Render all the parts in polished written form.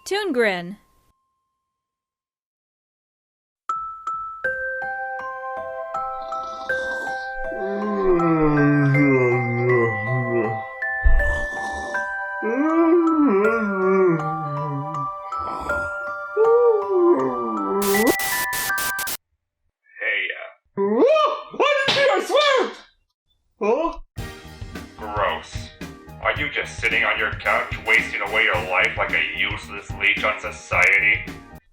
Toon Grin. Huh? Gross. Are you just sitting on your couch wasting away your life like a useless leech on society?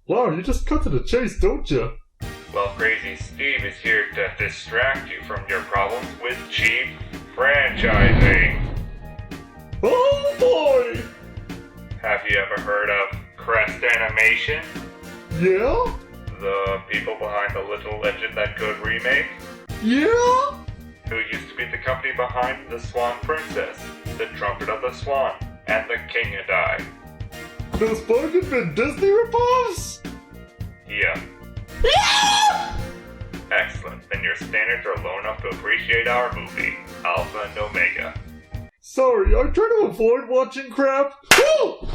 Wow, you just cut to the chase, don't you? Well, Crazy Steve is here to distract you from your problems with cheap franchising. Oh boy! Have you ever heard of Crest Animation? Yeah? The people behind the Little Legend That Good remake? Yeah? Who used to be the company behind The Swan Princess, The Trumpet of the Swan, and The King-iday. Those fucking been Disney ripoffs? Yeah. Excellent. Then your standards are low enough to appreciate our movie, Alpha and Omega. Sorry, I try to avoid watching crap. Woo!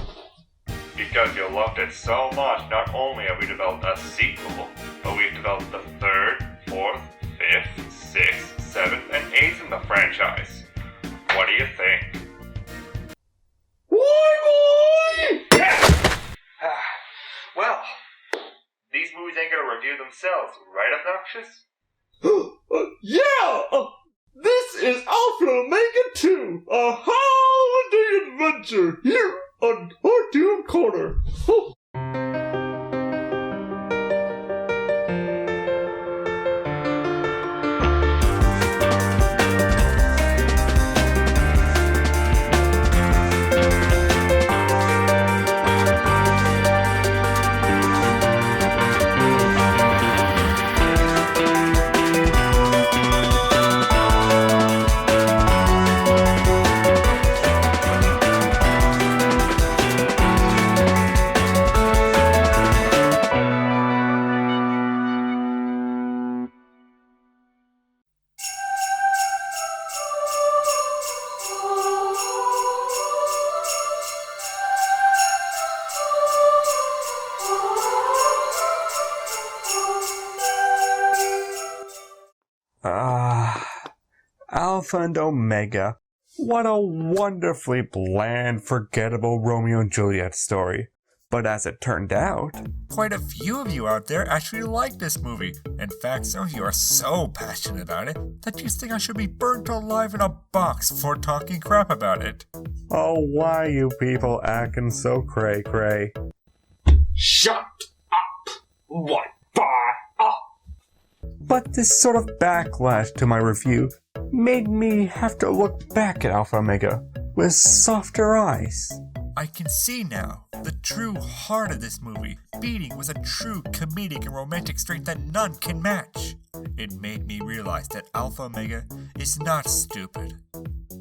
Because you loved it so much, not only have we developed a sequel, but we've developed the third, fourth, fifth, sixth, 7th, and 8th in the franchise. What do you think? Why, boy? Well, these movies ain't gonna review themselves, right, Obnoxious? Yeah! This is Alpha and Omega 2, a howl-iday adventure here on Cartoon Corner. Alpha and Omega. What a wonderfully bland, forgettable Romeo and Juliet story. But as it turned out, quite a few of you out there actually like this movie. In fact, some of you are so passionate about it that you think I should be burnt alive in a box for talking crap about it. Oh, why you people acting so cray-cray? Shut up! What? Up! But this sort of backlash to my review made me have to look back at Alpha Omega with softer eyes. I can see now the true heart of this movie, beating with a true comedic and romantic strength that none can match. It made me realize that Alpha Omega is not stupid,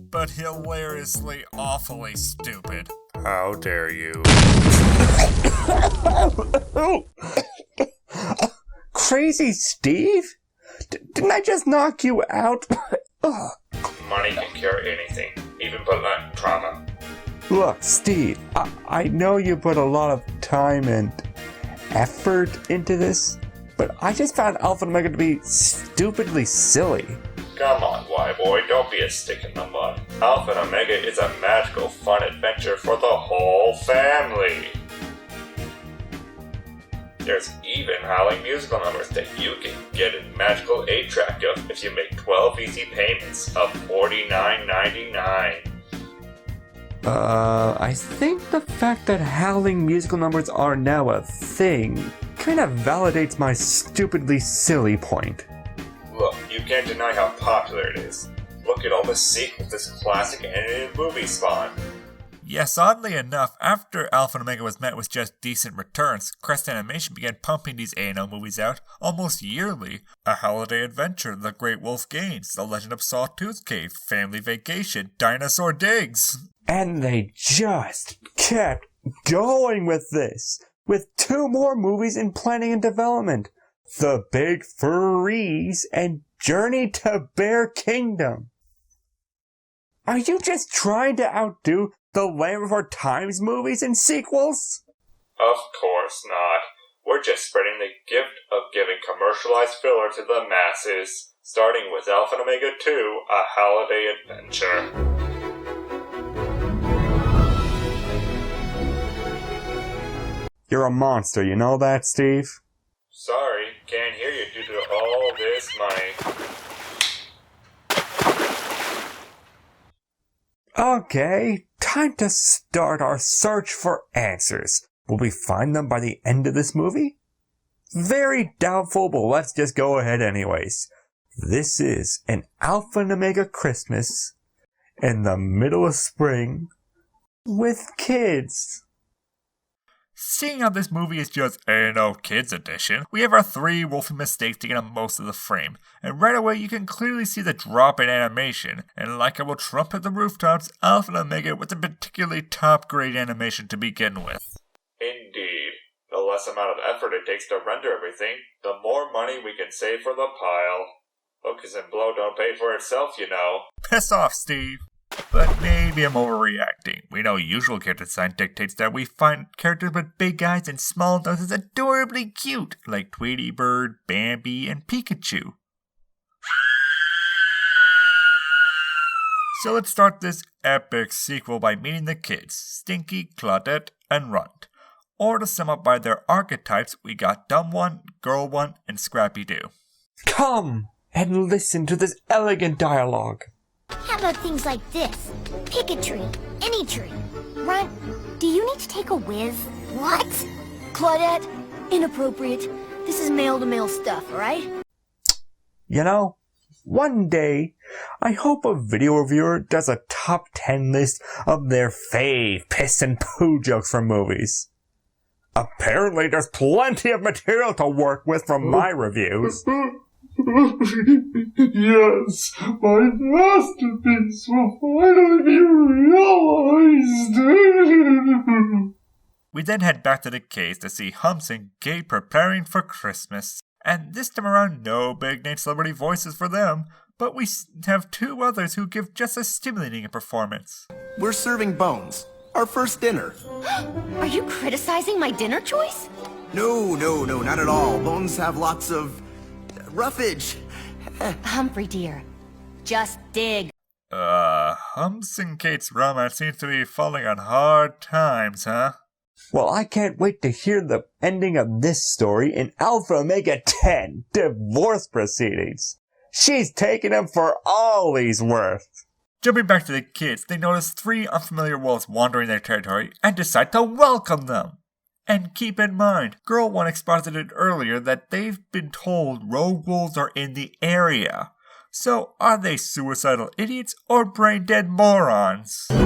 but hilariously awfully stupid. How dare you? Crazy Steve? Didn't I just knock you out? Money can cure anything, even blunt trauma. Look, Steve, I know you put a lot of time and effort into this, but I just found Alpha and Omega to be stupidly silly. Come on, Y-boy, don't be a stick in the mud. Alpha and Omega is a magical, fun adventure for the whole family. There's even howling musical numbers that you can get a magical 8-track of if you make 12 easy payments of $49.99. I think the fact that howling musical numbers are now a thing kind of validates my stupidly silly point. Look, you can't deny how popular it is. Look at all the sequels this classic animated movie spawned. Yes, oddly enough, after Alpha and Omega was met with just decent returns, Crest Animation began pumping these A&O movies out almost yearly. A Holiday Adventure, The Great Wolf Gains, The Legend of Sawtooth Cave, Family Vacation, Dinosaur Digs. And they just kept going with this, with 2 more movies in planning and development. The Big Furries and Journey to Bear Kingdom. Are you just trying to outdo the Land Before Times movies and sequels? Of course not. We're just spreading the gift of giving commercialized filler to the masses, starting with Alpha and Omega 2, A Holiday Adventure. You're a monster, you know that, Steve? Sorry, can't hear you due to all this mic. Okay, time to start our search for answers. Will we find them by the end of this movie? Very doubtful, but let's just go ahead anyways. This is an Alpha and Omega Christmas in the middle of spring with kids. Seeing how this movie is just a no kids edition, we have our 3 wolfy mistakes taking up most of the frame, and right away you can clearly see the drop in animation, and like I will trumpet the rooftops, Alpha and Omega was a particularly top grade animation to begin with. Indeed. The less amount of effort it takes to render everything, the more money we can save for the pile. Focus and blow don't pay for itself, you know. Piss off, Steve. But maybe I'm overreacting. We know usual character design dictates that we find characters with big eyes and small noses adorably cute, like Tweety Bird, Bambi, and Pikachu. So let's start this epic sequel by meeting the kids, Stinky, Claudette, and Runt. Or to sum up by their archetypes, we got Dumb One, Girl One, and Scrappy Doo. Come and listen to this elegant dialogue. How about things like this? Pick a tree, any tree. Runt, do you need to take a whiz? What? Claudette, inappropriate. This is male-to-male stuff, alright? You know, one day, I hope a video reviewer does a top 10 list of their fave piss and poo jokes from movies. Apparently, there's plenty of material to work with from my reviews. Yes, my masterpiece will finally be realized. We then head back to the caves to see Humps and Gabe preparing for Christmas. And this time around, no big name celebrity voices for them, but we have 2 others who give just as stimulating a performance. We're serving Bones, our first dinner. Are you criticizing my dinner choice? No, not at all. Bones have lots of roughage. Humphrey, dear, just dig. Humps and Kate's romance seems to be falling on hard times, huh? Well, I can't wait to hear the ending of this story in Alpha Omega 10, Divorce Proceedings. She's taking him for all he's worth. Jumping back to the kids, they notice 3 unfamiliar wolves wandering their territory and decide to welcome them. And keep in mind, Girl 1 exposited earlier that they've been told rogue wolves are in the area. So are they suicidal idiots or brain-dead morons? No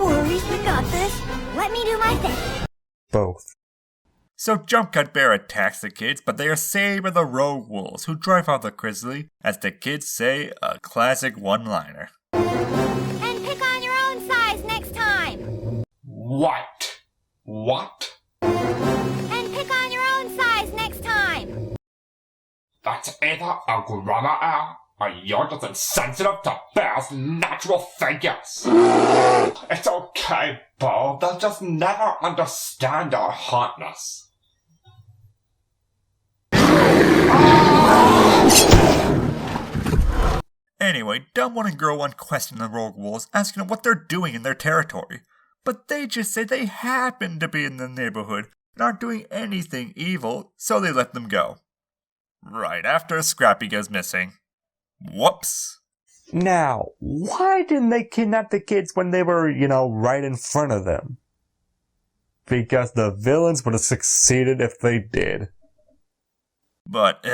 worries, we got this. Let me do my thing. Both. So Jump Cut Bear attacks the kids, but they are saved by the rogue wolves, who drive out the grizzly, as the kids say, a classic one-liner. And pick on your own size next time. What? And pick on your own size next time. That's either a grammar error or you're just insensitive to bears' natural figures. It's okay, Bo. They'll just never understand our hotness. Anyway, Dumb One and Girl One question the rogue wolves, asking them what they're doing in their territory. But they just say they happen to be in the neighborhood and aren't doing anything evil, so they let them go. Right after Scrappy goes missing. Whoops. Now, why didn't they kidnap the kids when they were, right in front of them? Because the villains would have succeeded if they did. But,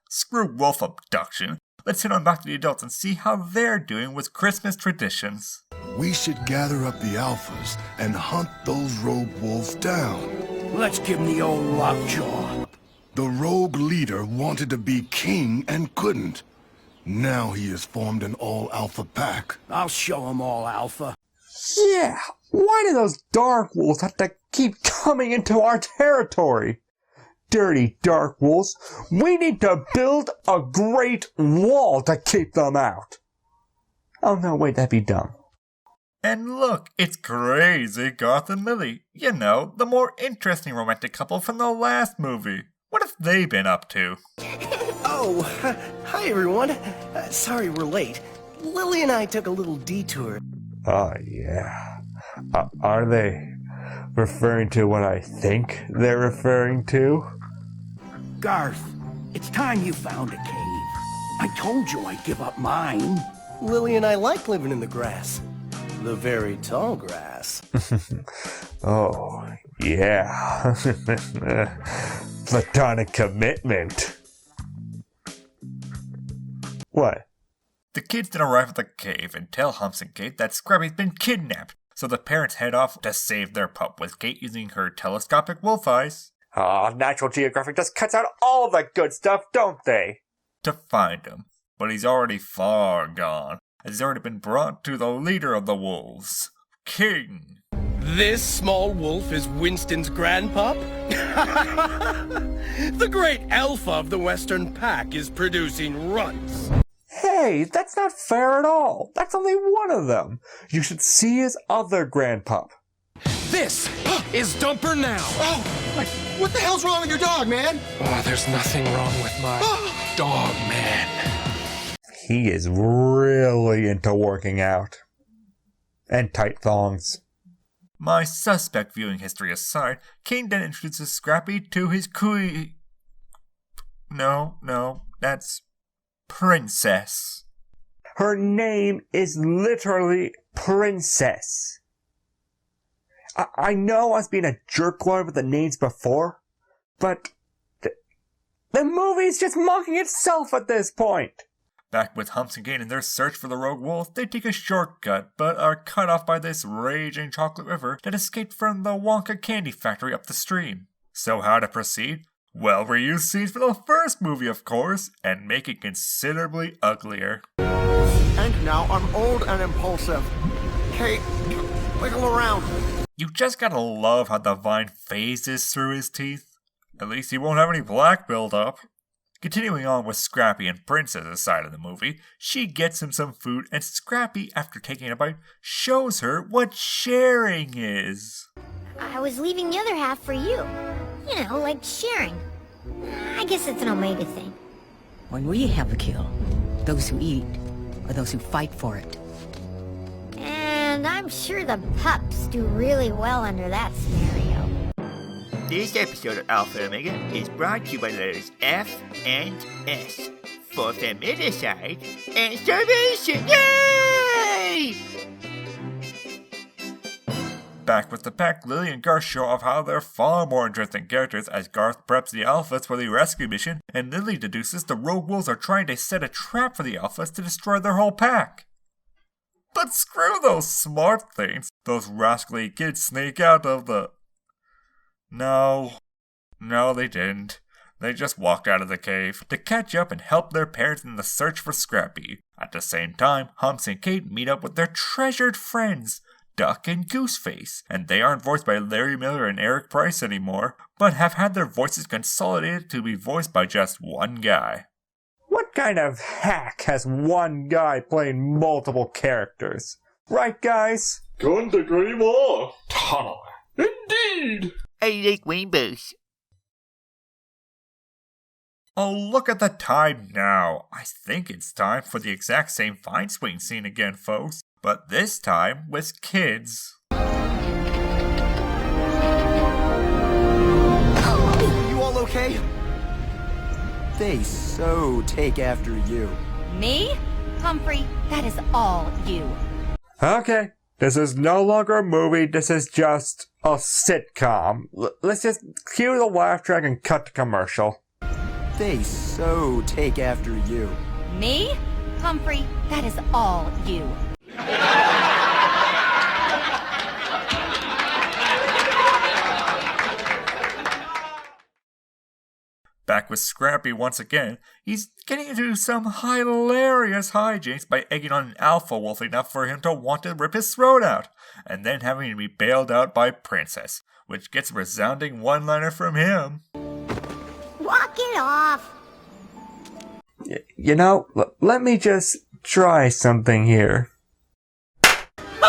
screw wolf abduction. Let's head on back to the adults and see how they're doing with Christmas traditions. We should gather up the alphas and hunt those rogue wolves down. Let's give him the old lockjaw. The rogue leader wanted to be king and couldn't. Now he has formed an all-alpha pack. I'll show him all alpha. Yeah, why do those dark wolves have to keep coming into our territory? Dirty dark wolves, we need to build a great wall to keep them out. Oh no, wait, that'd be dumb. And look, it's crazy Garth and Lily. You know, the more interesting romantic couple from the last movie. What have they been up to? Oh, hi everyone. Sorry we're late. Lily and I took a little detour. Oh, yeah. Are they referring to what I think they're referring to? Garth, it's time you found a cave. I told you I'd give up mine. Lily and I like living in the grass. The very tall grass. Oh, yeah. Platonic commitment. What? The kids then arrive at the cave and tell Humps and Kate that Scrappy's been kidnapped, so the parents head off to save their pup, with Kate using her telescopic wolf eyes. National Geographic just cuts out all the good stuff, don't they? To find him, but he's already far gone, as he's already been brought to the leader of the wolves, King. This small wolf is Winston's grandpup? The great alpha of the Western Pack is producing runts. Hey, that's not fair at all. That's only one of them. You should see his other grandpup. This is Dumper now. Oh, what the hell's wrong with your dog, man? Oh, there's nothing wrong with my dog, man. He is really into working out. And tight thongs. My suspect viewing history aside, King then introduces Scrappy to his No, that's Princess. Her name is literally Princess. I know I was being a jerkwad with the names before, but the movie's just mocking itself at this point. Back with Humps and Kate in their search for the rogue wolf, they take a shortcut, but are cut off by this raging chocolate river that escaped from the Wonka candy factory up the stream. So how to proceed? Well, reuse scenes from the first movie, of course, and make it considerably uglier. And now I'm old and impulsive. Kate, wiggle around. You just gotta love how the vine phases through his teeth. At least he won't have any black buildup. Continuing on with Scrappy and Princess's side of the movie, she gets him some food, and Scrappy, after taking a bite, shows her what sharing is. I was leaving the other half for you. You know, like sharing. I guess it's an Omega thing. When we have a kill, those who eat are those who fight for it. And I'm sure the pups do really well under that scenario. This episode of Alpha Omega is brought to you by the letters F and S for Feminicide and Starvation. Yay! Back with the pack, Lily and Garth show off how they're far more interesting characters as Garth preps the Alphas for the rescue mission, and Lily deduces the rogue wolves are trying to set a trap for the Alphas to destroy their whole pack. But screw those smart things. Those rascally kids sneak out of the... No, they didn't. They just walked out of the cave to catch up and help their parents in the search for Scrappy. At the same time, Humps and Kate meet up with their treasured friends, Duck and Gooseface, and they aren't voiced by Larry Miller and Eric Price anymore, but have had their voices consolidated to be voiced by just one guy. What kind of hack has one guy playing multiple characters? Right, guys? Couldn't agree more. Totally. Indeed. I like rainbows. Oh, look at the time now. I think it's time for the exact same fine swing scene again, folks. But this time with kids. You all okay? They so take after you. Me? Humphrey, that is all you. Okay, this is no longer a movie, this is just a sitcom. Let's just cue the laugh track and cut to commercial. They so take after you. Me? Humphrey, that is all you. Back with Scrappy once again, he's getting into some hilarious hijinks by egging on an alpha wolf enough for him to want to rip his throat out, and then having to be bailed out by Princess, which gets a resounding one-liner from him. Walk it off. You know, let me just try something here.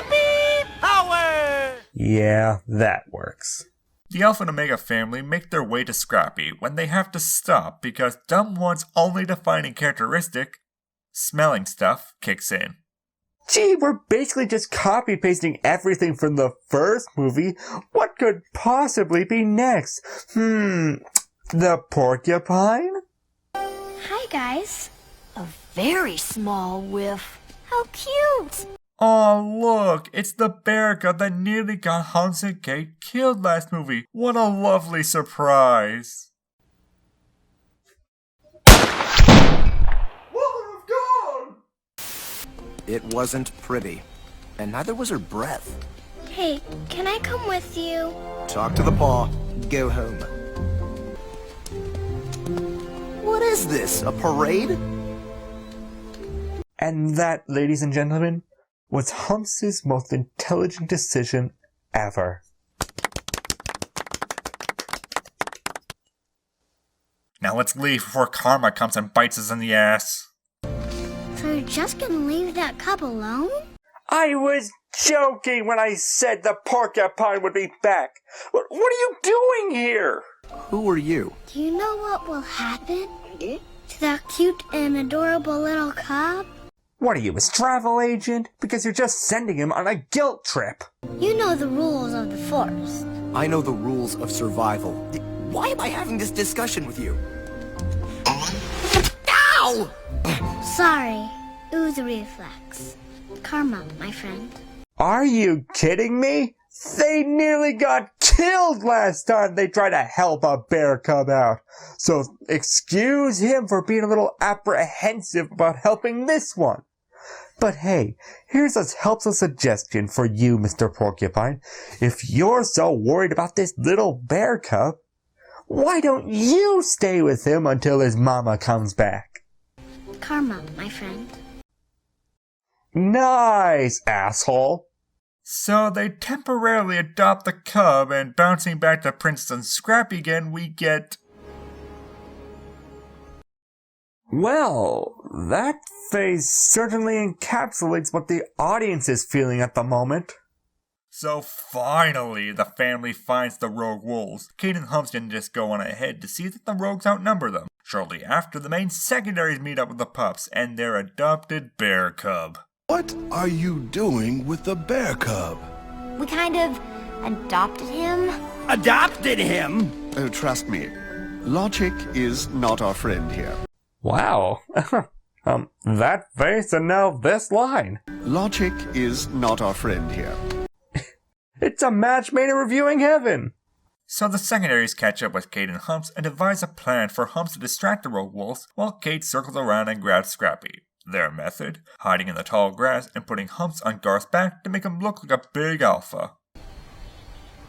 Beep! Power! Yeah, that works. The Alpha and Omega family make their way to Scrappy when they have to stop because Dumb One's only defining characteristic, smelling stuff, kicks in. Gee, we're basically just copy-pasting everything from the first movie. What could possibly be next? The porcupine? Hi, guys. A very small whiff. How cute! Oh, look, it's the bear cub that nearly got Humps and Kate killed last movie. What a lovely surprise. It wasn't pretty, and neither was her breath. Hey, can I come with you? Talk to the paw. Go home. What is this, a parade? And that, ladies and gentlemen, was Humps' most intelligent decision ever. Now let's leave before Karma comes and bites us in the ass. So you're just gonna leave that cub alone? I was joking when I said the porcupine would be back. What are you doing here? Who are you? Do you know what will happen to that cute and adorable little cub? What are you, his travel agent? Because you're just sending him on a guilt trip. You know the rules of the forest. I know the rules of survival. Why am I having this discussion with you? Ow! Sorry, it was a reflex. Karma, my friend. Are you kidding me? They nearly got killed last time they tried to help a bear cub out. So excuse him for being a little apprehensive about helping this one. But hey, here's a helpful suggestion for you, Mr. Porcupine. If you're so worried about this little bear cub, why don't you stay with him until his mama comes back? Karma, my friend. Nice, asshole. So they temporarily adopt the cub, and bouncing back to Princess and Scrappy again, we get... Well, that phase certainly encapsulates what the audience is feeling at the moment. So finally, the family finds the rogue wolves. Kate and Humps didn't just go on ahead to see that the rogues outnumber them. Shortly after, the main secondaries meet up with the pups and their adopted bear cub. What are you doing with the bear cub? We kind of adopted him. Adopted him? Oh, trust me. Logic is not our friend here. Wow. That face and now this line. Logic is not our friend here. It's a match made in reviewing heaven. So the secondaries catch up with Kate and Humps and devise a plan for Humps to distract the rogue wolves while Kate circles around and grabs Scrappy. Their method? Hiding in the tall grass and putting Humps on Garth's back to make him look like a big alpha.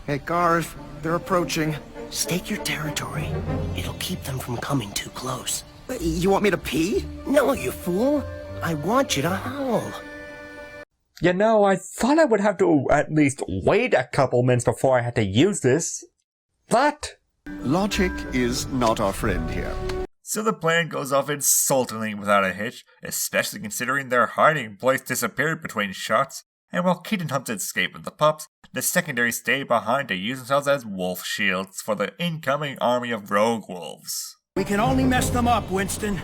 Hey, Garth, they're approaching. Stake your territory. It'll keep them from coming too close. You want me to pee? No, you fool. I want you to howl. You know, I thought I would have to at least wait a couple minutes before I had to use this. But... Logic is not our friend here. So the plan goes off insultingly without a hitch, especially considering their hiding place disappeared between shots, and while Kate and Humps escape with the pups, the secondaries stay behind to use themselves as wolf shields for the incoming army of rogue wolves. We can only mess them up, Winston.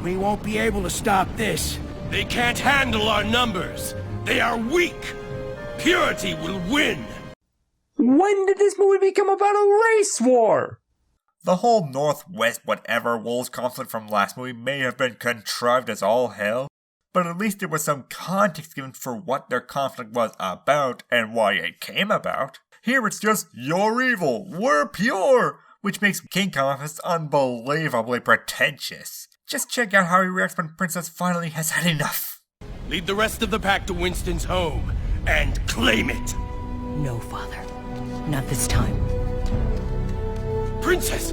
We won't be able to stop this. They can't handle our numbers. They are weak. Purity will win. When did this movie become about a race war? The whole Northwest whatever wolves conflict from last movie may have been contrived as all hell, but at least there was some context given for what their conflict was about and why it came about. Here it's just, you're evil, we're pure, which makes King come off as unbelievably pretentious. Just check out how he reacts when Princess finally has had enough. Lead the rest of the pack to Winston's home and claim it. No, Father. Not this time. Princess!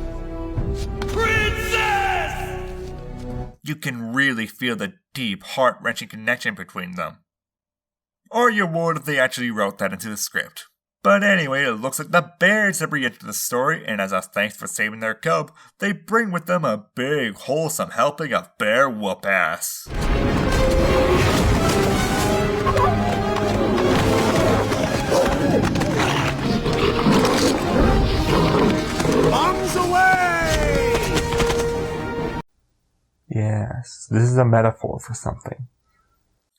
Princess! You can really feel the deep, heart-wrenching connection between them. Or you would if they actually wrote that into the script. But anyway, it looks like the bears have re-entered the story, and as a thanks for saving their cub, they bring with them a big, wholesome helping of bear whoop-ass. This is a metaphor for something.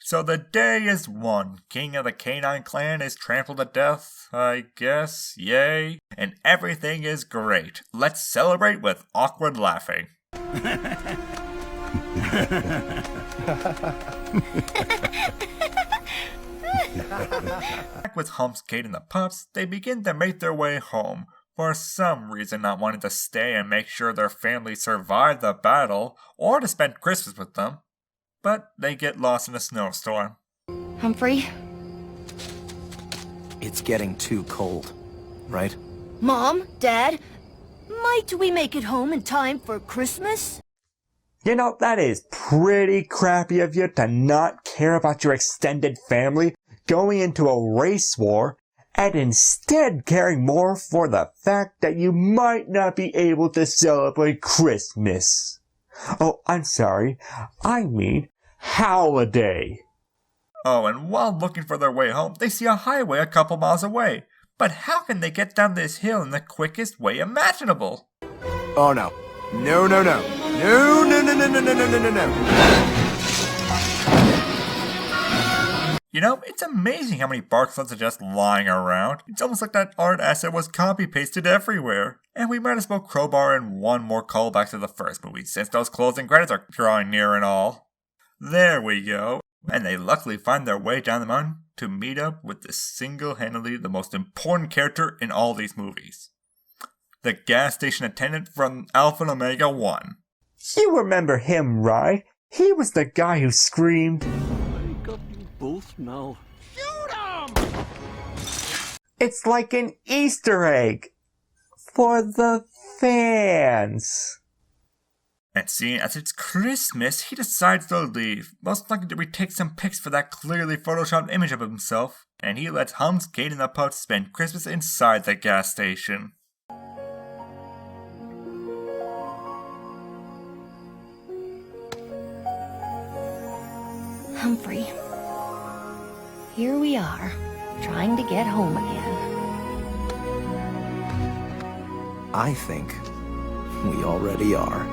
So the day is won. King of the Canine Clan is trampled to death, I guess. Yay. And everything is great. Let's celebrate with awkward laughing. Back with Humps, Kate, and the pups, they begin to make their way home. For some reason not wanting to stay and make sure their family survived the battle, or to spend Christmas with them. But they get lost in a snowstorm. Humphrey? It's getting too cold, right? Mom? Dad? Might we make it home in time for Christmas? You know, that is pretty crappy of you to not care about your extended family going into a race war, and instead caring more for the fact that you might not be able to celebrate Christmas. Oh, I'm sorry. I mean, howl-iday. Oh, and while looking for their way home, they see a highway a couple miles away. But how can they get down this hill in the quickest way imaginable? Oh no. No, no, no. No, no, no, no, no, no, no, no, no, no. You know, it's amazing how many bark slugs are just lying around. It's almost like that art asset was copy-pasted everywhere. And we might as well crowbar in one more callback to the first movie, since those closing credits are drawing near and all. There we go. And they luckily find their way down the mountain to meet up with the single-handedly the most important character in all these movies. The gas station attendant from Alpha and Omega 1. You remember him, right? He was the guy who screamed, I got you both now. Shoot 'em! "It's like an Easter egg for the fans." And seeing as it's Christmas, he decides to leave, most likely to retake some pics for that clearly photoshopped image of himself, and he lets Humps, Kate, and the pups spend Christmas inside the gas station. Humphrey. Here we are, trying to get home again. I think we already are.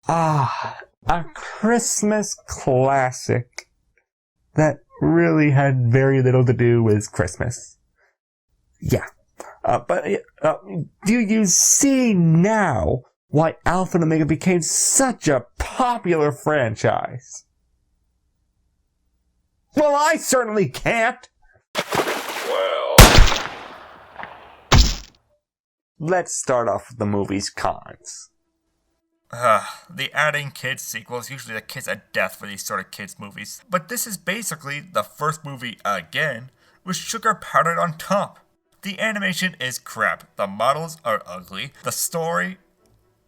Ah, a Christmas classic that really had very little to do with Christmas. Yeah, but do you see now why Alpha and Omega became such a popular franchise? Well, I certainly can't. Well, Let's start off with the movie's cons. The adding kids sequel is usually the kiss of death for these sort of kids movies, but this is basically the first movie again with sugar powdered on top. The animation is crap, the models are ugly, the story...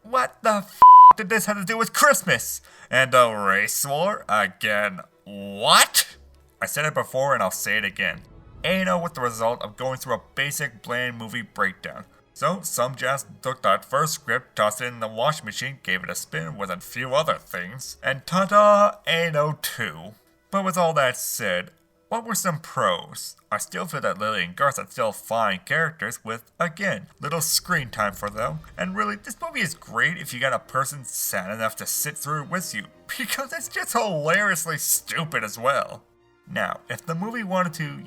What the f*** did this have to do with Christmas? And a race war? Again, what? I said it before and I'll say it again. Ain't with the result of going through a basic bland movie breakdown. So some just took that first script, tossed it in the washing machine, gave it a spin with a few other things, and ta-da, ain't 2. But with all that said, what were some pros? I still feel that Lily and Garth are still fine characters with, again, little screen time for them. And really, this movie is great if you got a person sad enough to sit through it with you, because it's just hilariously stupid as well. Now, if the movie wanted to,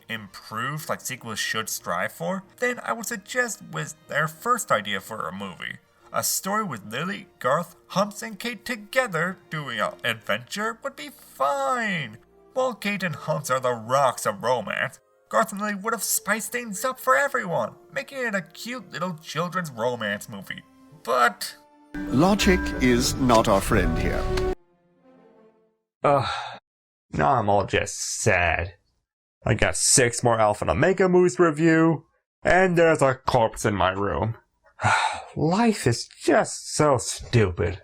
improve like sequels should strive for, then I would suggest with their first idea for a movie. A story with Lily, Garth, Humps, and Kate together doing an adventure would be fine. While Kate and Humps are the rocks of romance, Garth and Lily would have spiced things up for everyone, making it a cute little children's romance movie. But... Logic is not our friend here. Now I'm all just sad. I got 6 more Alpha and Omega movies to review, and there's a corpse in my room. Life is just so stupid.